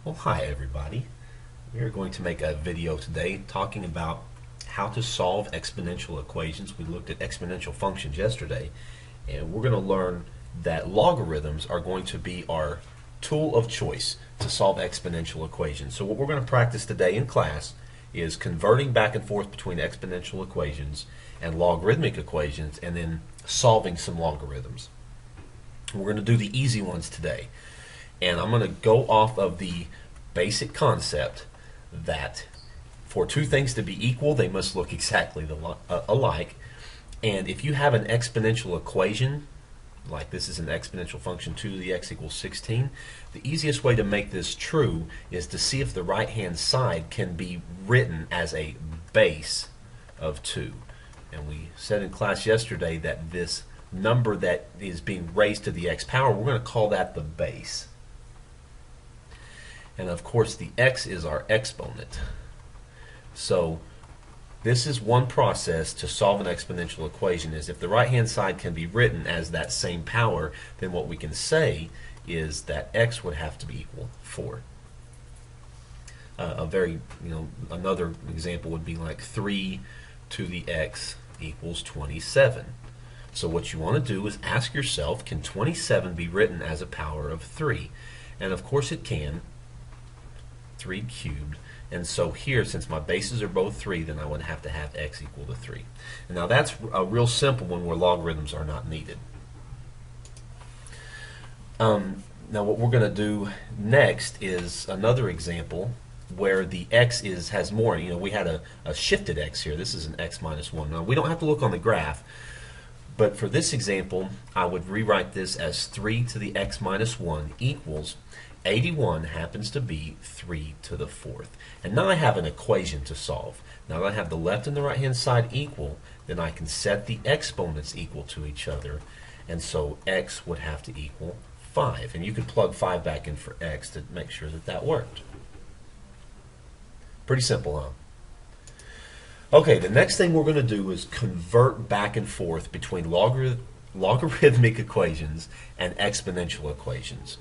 Well, hi everybody. We are going to make a video today talking about how to solve exponential equations. We looked at exponential functions yesterday, and we're going to learn that logarithms are going to be our tool of choice to solve exponential equations. So what we're going to practice today in class is converting back and forth between exponential equations and logarithmic equations, and then solving some logarithms. We're going to do the easy ones today. And I'm going to go off of the basic concept that for two things to be equal, they must look exactly alike. And if you have an exponential equation, like this is an exponential function 2 to the x equals 16, the easiest way to make this true is to see if the right-hand side can be written as a base of 2. And we said in class yesterday that this number that is being raised to the x power, we're going to call that the base. And of course the x is our exponent. So this is one process to solve an exponential equation, is if the right hand side can be written as that same power, then what we can say is that x would have to be equal 4. Another example would be like 3 to the x equals 27. So what you want to do is ask yourself, can 27 be written as a power of 3? And of course it can. 3 cubed, and so here, since my bases are both 3, then I would have to have x equal to 3. And now that's a real simple one where logarithms are not needed. Now what we're going to do next is another example where the x has more. We had a shifted x here. This is an x minus 1. Now we don't have to look on the graph, but for this example I would rewrite this as 3 to the x minus 1 equals 81 happens to be 3 to the 4th. And now I have an equation to solve. Now that I have the left and the right hand side equal, then I can set the exponents equal to each other. And so x would have to equal 5. And you could plug 5 back in for x to make sure that that worked. Pretty simple, huh? Okay, the next thing we're going to do is convert back and forth between logarithmic equations and exponential equations.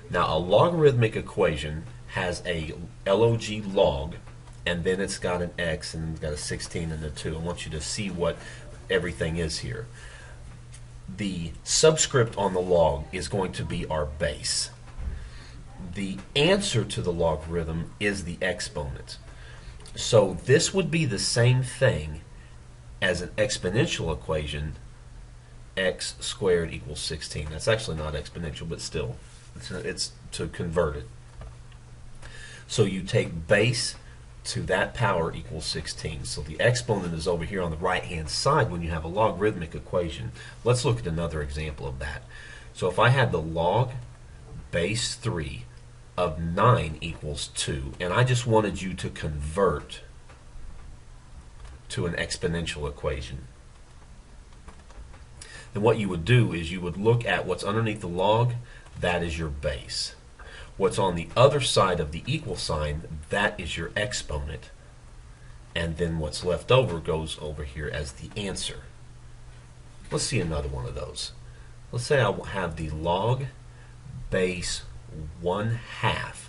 Now, a logarithmic equation has a log, and then it's got an x, and it's got a 16 and a 2. I want you to see what everything is here. The subscript on the log is going to be our base. The answer to the logarithm is the exponent. So this would be the same thing as an exponential equation, x squared equals 16. That's actually not exponential, but still. It's to convert it. So you take base to that power equals 16. So the exponent is over here on the right hand side when you have a logarithmic equation. Let's look at another example of that. So if I had the log base 3 of 9 equals 2, and I just wanted you to convert to an exponential equation, then what you would do is you would look at what's underneath the log. That is your base. What's on the other side of the equal sign, that is your exponent. And then what's left over goes over here as the answer. Let's see another one of those. Let's say I have the log base 1/2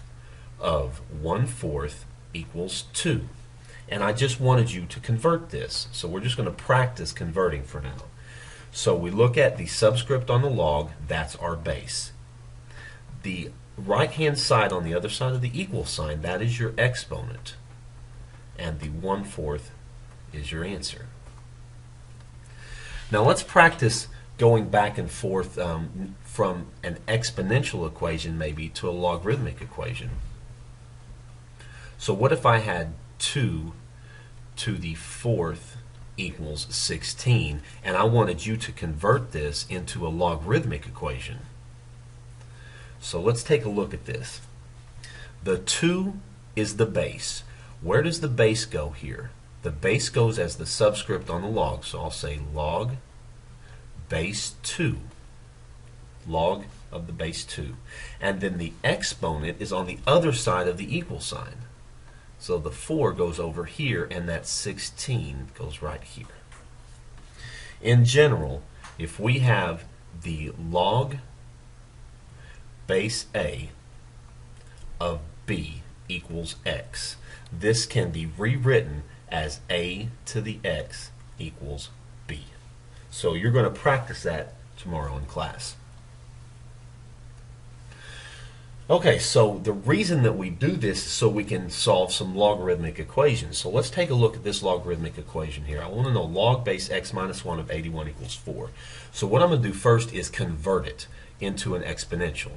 of 1/4 equals 2. And I just wanted you to convert this. So we're just going to practice converting for now. So we look at the subscript on the log, that's our base. The right-hand side on the other side of the equal sign, that is your exponent. And the 1/4 is your answer. Now let's practice going back and forth from an exponential equation maybe to a logarithmic equation. So what if I had 2 to the 4th equals 16, and I wanted you to convert this into a logarithmic equation? So let's take a look at this. The 2 is the base. Where does the base go here? The base goes as the subscript on the log. So I'll say log base 2. Log of the base 2. And then the exponent is on the other side of the equal sign. So the 4 goes over here, and that 16 goes right here. In general, if we have the log base A of b equals x. This can be rewritten as a to the x equals b. So you're going to practice that tomorrow in class. Okay, so the reason that we do this is so we can solve some logarithmic equations. So let's take a look at this logarithmic equation here. I want to know log base x minus 1 of 81 equals 4. So what I'm going to do first is convert it into an exponential.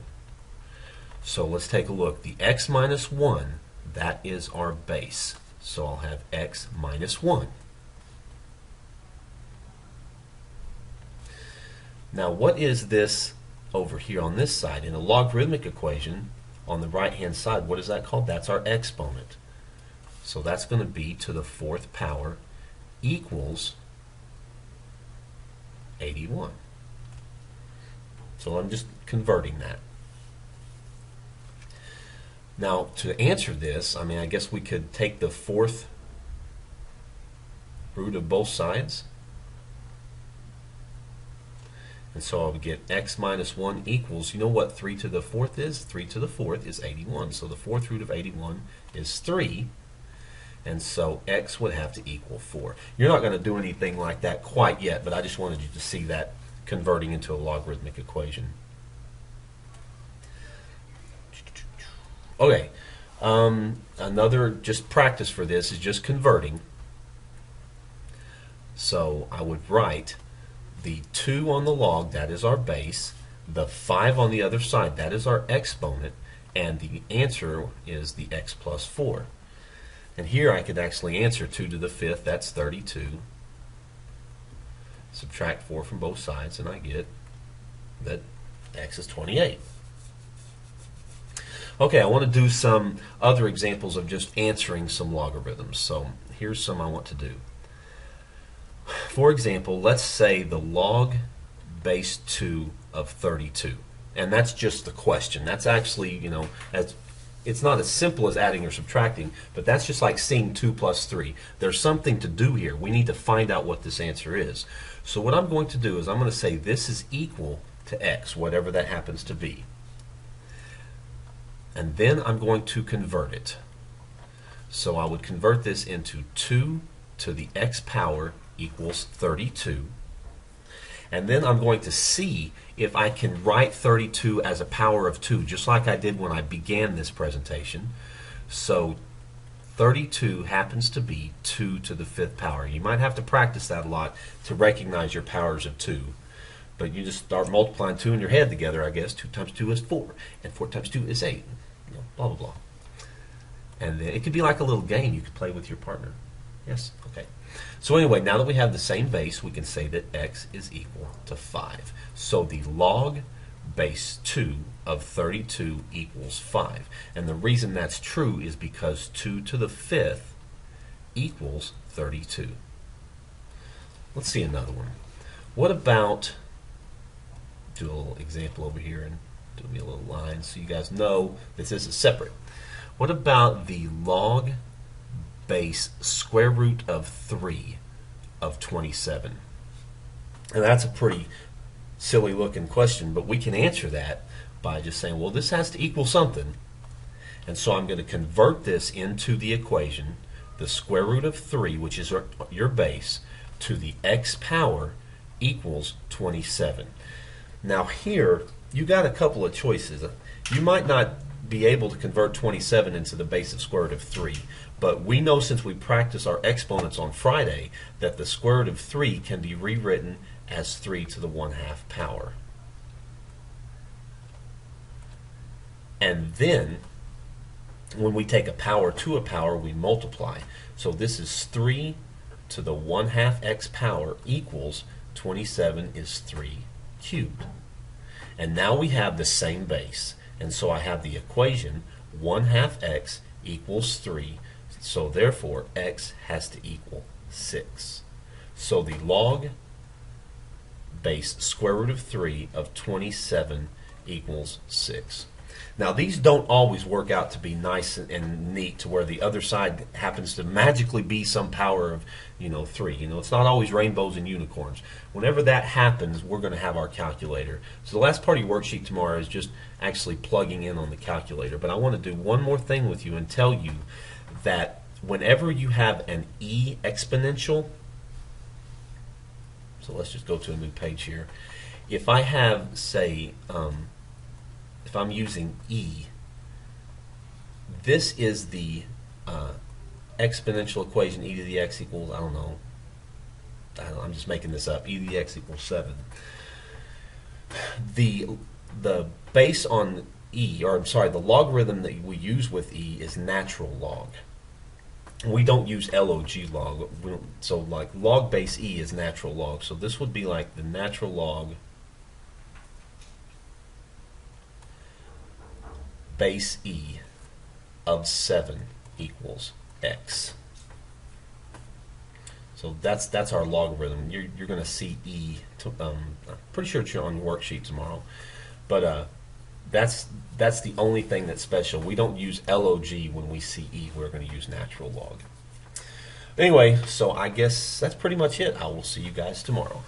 So let's take a look. The x minus 1, that is our base. So I'll have x minus 1. Now what is this over here on this side? In a logarithmic equation, on the right hand side, what is that called? That's our exponent. So that's going to be to the 4th power equals 81. So I'm just converting that. Now to answer this, I guess we could take the 4th root of both sides. And so I would get x minus 1 equals, you know what 3 to the 4th is? 3 to the 4th is 81. So the 4th root of 81 is 3. And so x would have to equal 4. You're not going to do anything like that quite yet, but I just wanted you to see that converting into a logarithmic equation. Okay, another just practice for this is just converting. So I would write the 2 on the log, that is our base, the 5 on the other side, that is our exponent, and the answer is the x plus 4. And here I could actually answer 2 to the 5th, that's 32. Subtract 4 from both sides, and I get that x is 28. Okay, I want to do some other examples of just answering some logarithms. So here's some I want to do. For example, let's say the log base 2 of 32. And that's just the question. That's actually, it's not as simple as adding or subtracting, but that's just like seeing 2 plus 3. There's something to do here. We need to find out what this answer is. So what I'm going to do is I'm going to say this is equal to x, whatever that happens to be. And then I'm going to convert it. So I would convert this into 2 to the x power equals 32. And then I'm going to see if I can write 32 as a power of 2, just like I did when I began this presentation. So 32 happens to be 2 to the 5th power. You might have to practice that a lot to recognize your powers of 2. But you just start multiplying 2 in your head together, I guess. 2 times 2 is 4, and 4 times 2 is 8. Blah, blah, blah. And then it could be like a little game you could play with your partner. Yes? Okay. So anyway, now that we have the same base, we can say that x is equal to 5. So the log base 2 of 32 equals 5. And the reason that's true is because 2 to the 5th equals 32. Let's see another one. What about, do a little example over here and do me a little line so you guys know this is separate. What about the log base square root of 3 of 27? And that's a pretty silly looking question, but we can answer that by just saying, well, this has to equal something. And so I'm going to convert this into the equation, the square root of 3, which is your base, to the x power equals 27. Now here, you got a couple of choices. You might not be able to convert 27 into the base of square root of 3, but we know since we practiced our exponents on Friday that the square root of 3 can be rewritten as 3 to the 1/2 power. And then when we take a power to a power, we multiply. So this is 3 to the 1/2 x power equals 27 is 3 cubed. And now we have the same base. And so I have the equation 1/2 x equals 3. So therefore x has to equal 6. So the log base square root of 3 of 27 equals 6. Now, these don't always work out to be nice and neat to where the other side happens to magically be some power of, 3. It's not always rainbows and unicorns. Whenever that happens, we're going to have our calculator. So the last part of your worksheet tomorrow is just actually plugging in on the calculator. But I want to do one more thing with you and tell you that whenever you have an e exponential, so let's just go to a new page here. If I have, say, if I'm using e, this is the exponential equation, e to the x equals, I don't know, I'm just making this up, e to the x equals 7. The base on e, or I'm sorry, the logarithm that we use with e is natural log. We don't use log log. So like log base e is natural log. So this would be like the natural log base e of 7 equals x. So that's our logarithm. You're going to see e. I'm pretty sure it's on your worksheet tomorrow, but that's the only thing that's special. We don't use log when we see e. We're going to use natural log. Anyway, so I guess that's pretty much it. I will see you guys tomorrow.